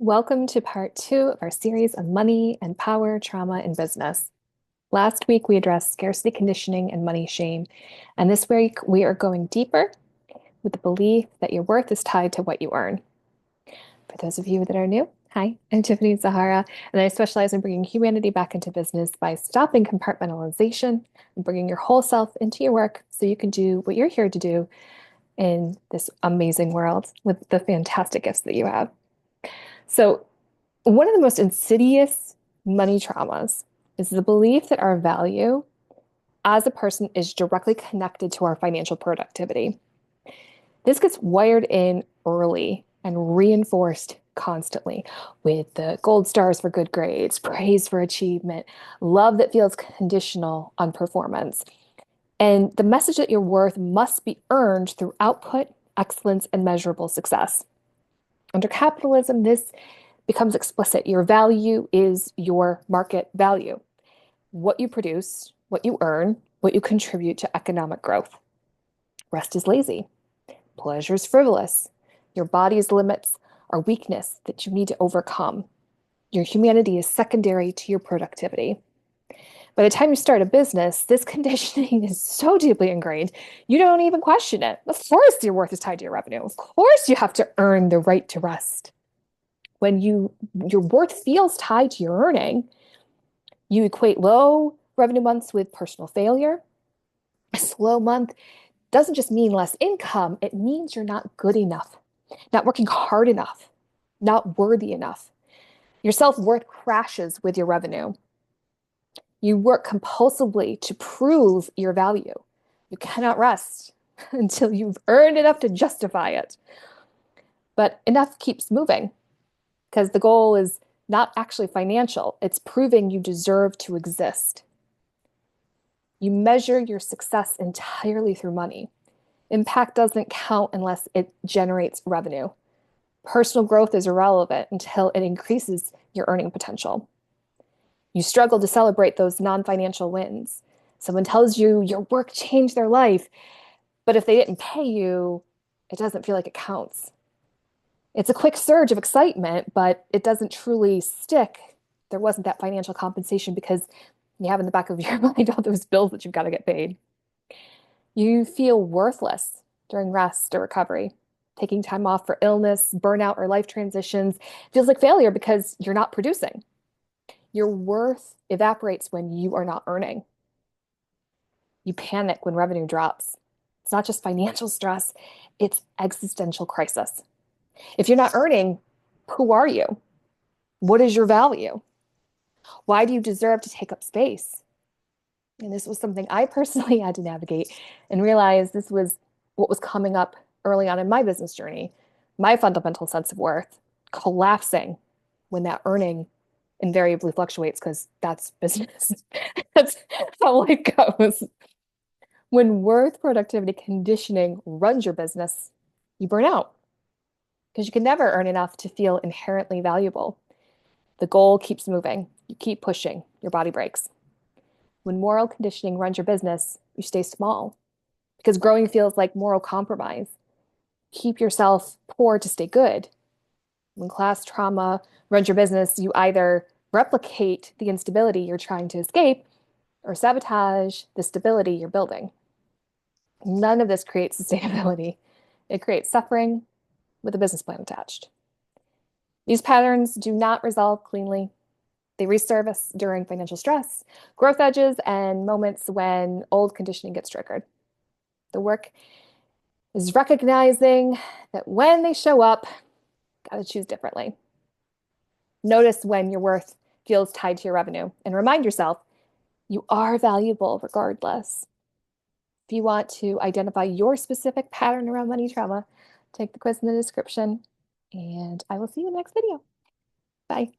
Welcome to part two of our series on money and power, trauma, and business. Last week, we addressed scarcity conditioning and money shame. And this week, we are going deeper with the belief that your worth is tied to what you earn. For those of you that are new, hi, I'm Tiffany Zehara, and I specialize in bringing humanity back into business by stopping compartmentalization and bringing your whole self into your work so you can do what you're here to do in this amazing world with the fantastic gifts that you have. So, one of the most insidious money traumas is the belief that our value as a person is directly connected to our financial productivity. This gets wired in early and reinforced constantly with the gold stars for good grades, praise for achievement, love that feels conditional on performance. And the message that your worth must be earned through output, excellence, and measurable success. Under capitalism, this becomes explicit. Your value is your market value. What you produce, what you earn, what you contribute to economic growth. Rest is lazy. Pleasure is frivolous. Your body's limits are weakness that you need to overcome. Your humanity is secondary to your productivity. By the time you start a business, this conditioning is so deeply ingrained, you don't even question it. Of course, your worth is tied to your revenue. Of course, you have to earn the right to rest. When your worth feels tied to your earning, you equate low revenue months with personal failure. A slow month doesn't just mean less income, it means you're not good enough, not working hard enough, not worthy enough. Your self-worth crashes with your revenue. You work compulsively to prove your value. You cannot rest until you've earned enough to justify it. But enough keeps moving because the goal is not actually financial. It's proving you deserve to exist. You measure your success entirely through money. Impact doesn't count unless it generates revenue. Personal growth is irrelevant until it increases your earning potential. You struggle to celebrate those non-financial wins. Someone tells you your work changed their life, but if they didn't pay you, it doesn't feel like it counts. It's a quick surge of excitement, but it doesn't truly stick. There wasn't that financial compensation because you have in the back of your mind all those bills that you've got to get paid. You feel worthless during rest or recovery. Taking time off for illness, burnout, or life transitions feels like failure because you're not producing. Your worth evaporates when you are not earning. You panic when revenue drops. It's not just financial stress, it's existential crisis. If you're not earning, who are you? What is your value? Why do you deserve to take up space? And this was something I personally had to navigate and realize this was what was coming up early on in my business journey. My fundamental sense of worth collapsing when that earning invariably fluctuates because that's business. That's how life goes. When worth productivity conditioning runs your business, you burn out because you can never earn enough to feel inherently valuable. The goal keeps moving. You keep pushing. Your body breaks. When moral conditioning runs your business, you stay small because growing feels like moral compromise. Keep yourself poor to stay good. When class trauma runs your business, you either replicate the instability you're trying to escape or sabotage the stability you're building. None of this creates sustainability. It creates suffering with a business plan attached. These patterns do not resolve cleanly. They resurface during financial stress, growth edges, and moments when old conditioning gets triggered. The work is recognizing that when they show up, gotta choose differently. Notice when your worth feels tied to your revenue and remind yourself you are valuable regardless. If you want to identify your specific pattern around money trauma, take the quiz in the description, and I will see you in the next video. Bye.